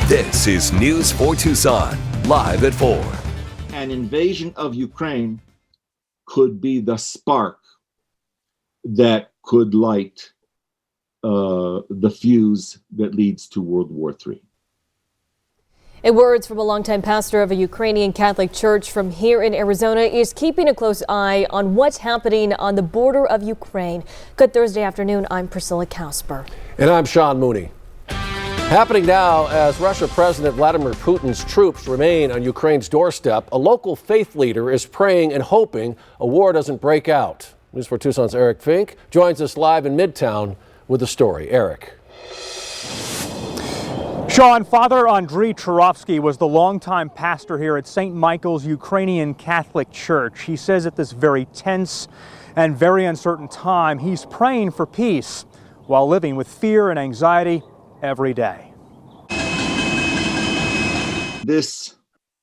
This is News 4 Tucson, live at 4. An invasion of Ukraine could be the spark that could light the fuse that leads to World War III. In words from a longtime pastor of a Ukrainian Catholic church from here in Arizona, is keeping a close eye on what's happening on the border of Ukraine. Good Thursday afternoon. I'm Priscilla Casper. And I'm Sean Mooney. Happening now as Russia President Vladimir Putin's troops remain on Ukraine's doorstep, a local faith leader is praying and hoping a war doesn't break out. News 4 Tucson's Eric Fink joins us live in Midtown with the story. Eric. Sean, Father Andriy Churovsky was the longtime pastor here at St. Michael's Ukrainian Catholic Church. He says at this very tense and very uncertain time, he's praying for peace while living with fear and anxiety every day. This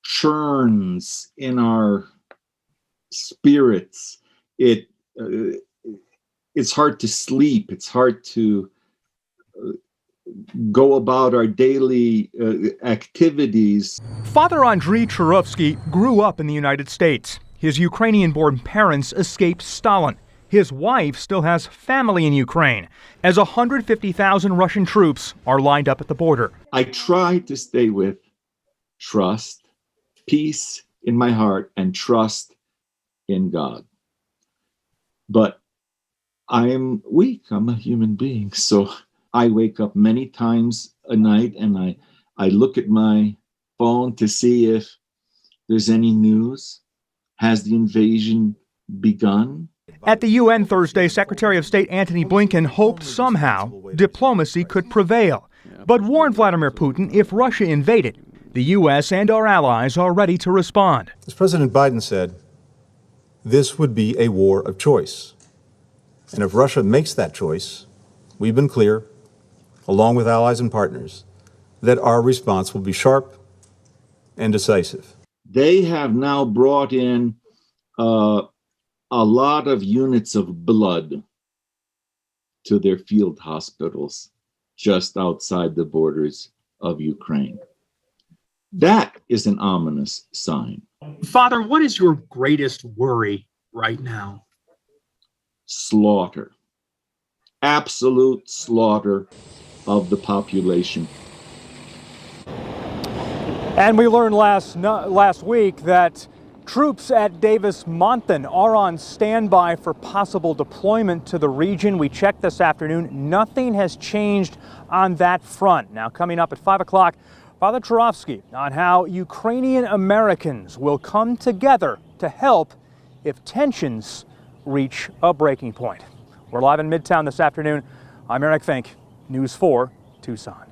churns in our spirits. It's hard to sleep. It's hard to go about our daily activities. Father Andriy Churovsky grew up in the United States. His Ukrainian-born parents escaped Stalin. His wife still has family in Ukraine, as 150,000 Russian troops are lined up at the border. I try to stay with trust, peace in my heart, and trust in God. But I'm weak. I'm a human being. So I wake up many times a night and I look at my phone to see if there's any news. Has the invasion begun? At the UN Thursday, Secretary of State Antony Blinken hoped somehow diplomacy could prevail, but warned Vladimir Putin if Russia invaded, the U.S. and our allies are ready to respond. As President Biden said, this would be a war of choice. And if Russia makes that choice, we've been clear, along with allies and partners, that our response will be sharp and decisive. They have now brought in a lot of units of blood to their field hospitals just outside the borders of Ukraine. That is an ominous sign. Father, what is your greatest worry right now? Slaughter. Absolute slaughter of the population. And we learned last week that troops at Davis-Monthan are on standby for possible deployment to the region. We checked this afternoon. Nothing has changed on that front. Now, coming up at 5 o'clock, Father Churovsky on how Ukrainian Americans will come together to help if tensions reach a breaking point. We're live in Midtown this afternoon. I'm Eric Fink, News 4 Tucson.